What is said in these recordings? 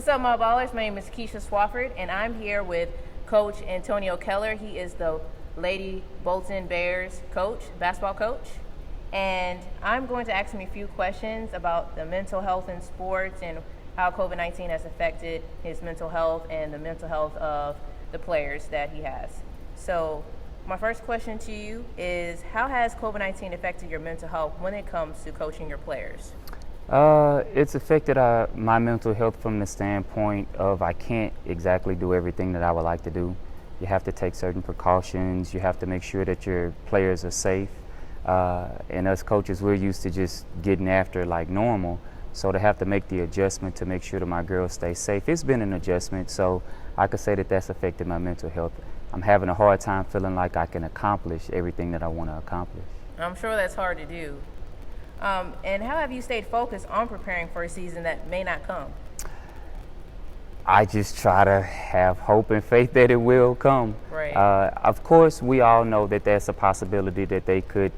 What's up, my ballers? My name is Keisha Swafford, and I'm here with Coach Antonio Keller. He is the Lady Bolton Bears coach, basketball coach. And I'm going to ask him a few questions about the mental health in sports and how COVID-19 has affected his mental health and the mental health of the players that he has. So my first question to you is, how has COVID-19 affected your mental health when it comes to coaching your players? It's affected my mental health from the standpoint of I can't exactly do everything that I would like to do. You have to take certain precautions. You have to make sure that your players are safe. And us coaches, we're used to just getting after like normal. So to have to make the adjustment to make sure that my girls stay safe, it's been an adjustment. So I could say that that's affected my mental health. I'm having a hard time feeling like I can accomplish everything that I want to accomplish. I'm sure that's hard to do. And how have you stayed focused on preparing for a season that may not come? I just try to have hope and faith that it will come. Right. Of course, we all know that there's a possibility that they could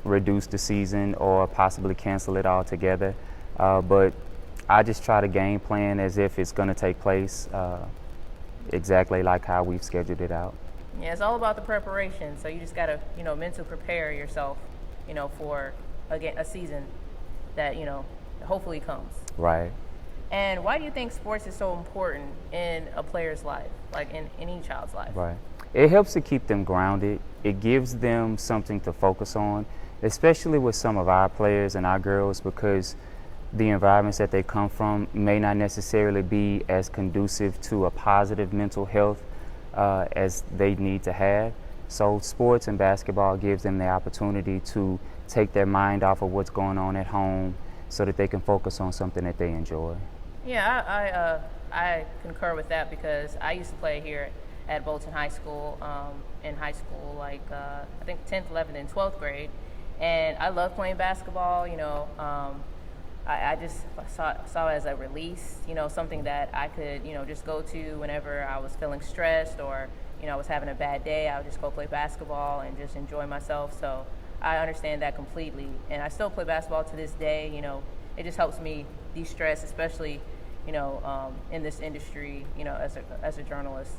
reduce the season or possibly cancel it altogether. But I just try to game plan as if it's going to take place exactly like how we've scheduled it out. Yeah, it's all about the preparation. So you just got to, mentally prepare yourself, for a season that, hopefully comes. Right. And why do you think sports is so important in a player's life, like in any child's life? Right. It helps to keep them grounded. It gives them something to focus on, especially with some of our players and our girls, because the environments that they come from may not necessarily be as conducive to a positive mental health as they need to have. So sports and basketball gives them the opportunity to take their mind off of what's going on at home so that they can focus on something that they enjoy. Yeah, I concur with that, because I used to play here at Bolton High School, in high school, like I think 10th, 11th, and 12th grade. And I love playing basketball, I just saw it as a release, something that I could, just go to whenever I was feeling stressed or, I was having a bad day. I would just go play basketball and just enjoy myself. So I understand that completely. And I still play basketball to this day. It just helps me de-stress, especially, in this industry, as a journalist,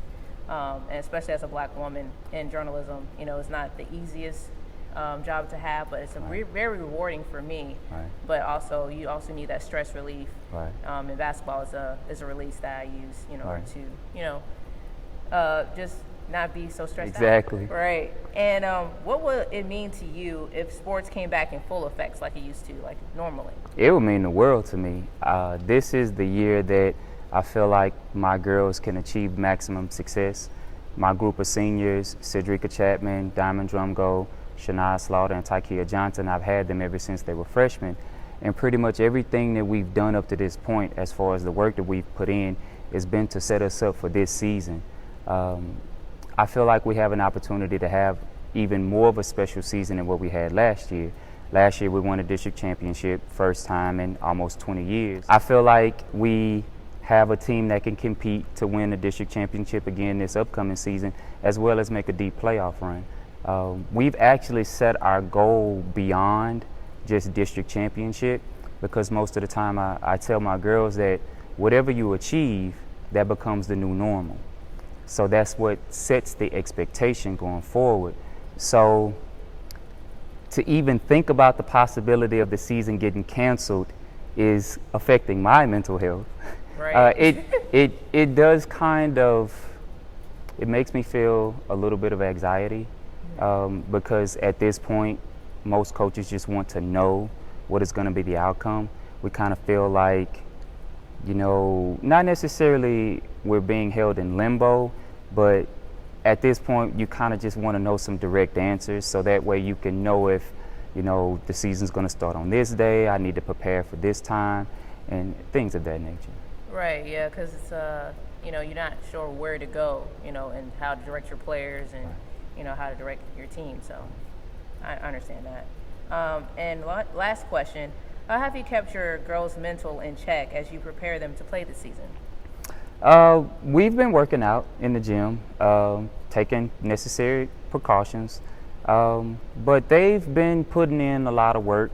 and especially as a black woman in journalism. It's not the easiest job to have, but it's very rewarding for me. Right. But also, you also need that stress relief. Right. And basketball is a release that I use, Right. to, just not be so stressed Exactly. out. Right. And what would it mean to you if sports came back in full effects like it used to, like normally? It would mean the world to me. This is the year that I feel like my girls can achieve maximum success. My group of seniors, Cedrica Chapman, Diamond Drumgo, Shania Slaughter, and Tykia Johnson, I've had them ever since they were freshmen. And pretty much everything that we've done up to this point, as far as the work that we've put in, has been to set us up for this season. I feel like we have an opportunity to have even more of a special season than what we had last year. Last year we won a district championship, first time in almost 20 years. I feel like we have a team that can compete to win a district championship again this upcoming season, as well as make a deep playoff run. We've actually set our goal beyond just district championship, because most of the time I tell my girls that whatever you achieve, that becomes the new normal. So that's what sets the expectation going forward. So to even think about the possibility of the season getting canceled is affecting my mental health. Right. It does kind of, it makes me feel a little bit of anxiety, because at this point, most coaches just want to know what is going to be the outcome. We kind of feel like, not necessarily we're being held in limbo, but at this point, you kind of just want to know some direct answers, so that way you can know if, the season's going to start on this day, I need to prepare for this time, and things of that nature. Right, yeah, because it's, you're not sure where to go, and how to direct your players and, how to direct your team. So I understand that. And last question, how have you kept your girls' mental in check as you prepare them to play this season? We've been working out in the gym, taking necessary precautions, but they've been putting in a lot of work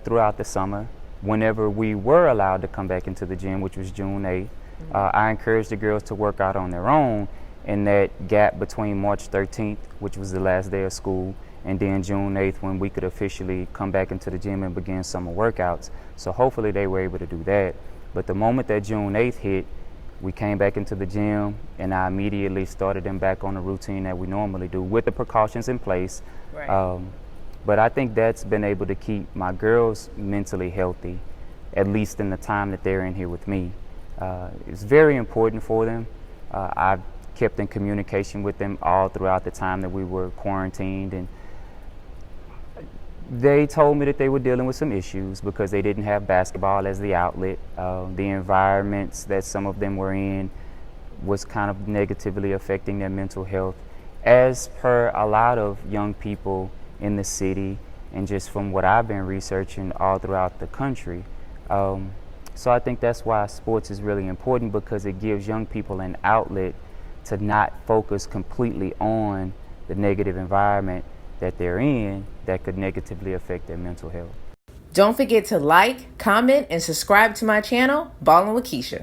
throughout the summer. whenever we were allowed to come back into the gym, which was June 8th, I encouraged the girls to work out on their own in that gap between March 13th, which was the last day of school, and then June 8th when we could officially come back into the gym and begin summer workouts. So hopefully they were able to do that. But the moment that June 8th hit, we came back into the gym and I immediately started them back on the routine that we normally do with the precautions in place. Right. But I think that's been able to keep my girls mentally healthy, at least in the time that they're in here with me. It's very important for them. I've kept in communication with them all throughout the time that we were quarantined, and they told me that they were dealing with some issues because they didn't have basketball as the outlet. The environments that some of them were in was kind of negatively affecting their mental health, as per a lot of young people in the city and just from what I've been researching all throughout the country. So I think that's why sports is really important, because it gives young people an outlet to not focus completely on the negative environment that they're in that could negatively affect their mental health. Don't forget to like, comment, and subscribe to my channel, Ballin' with Keisha.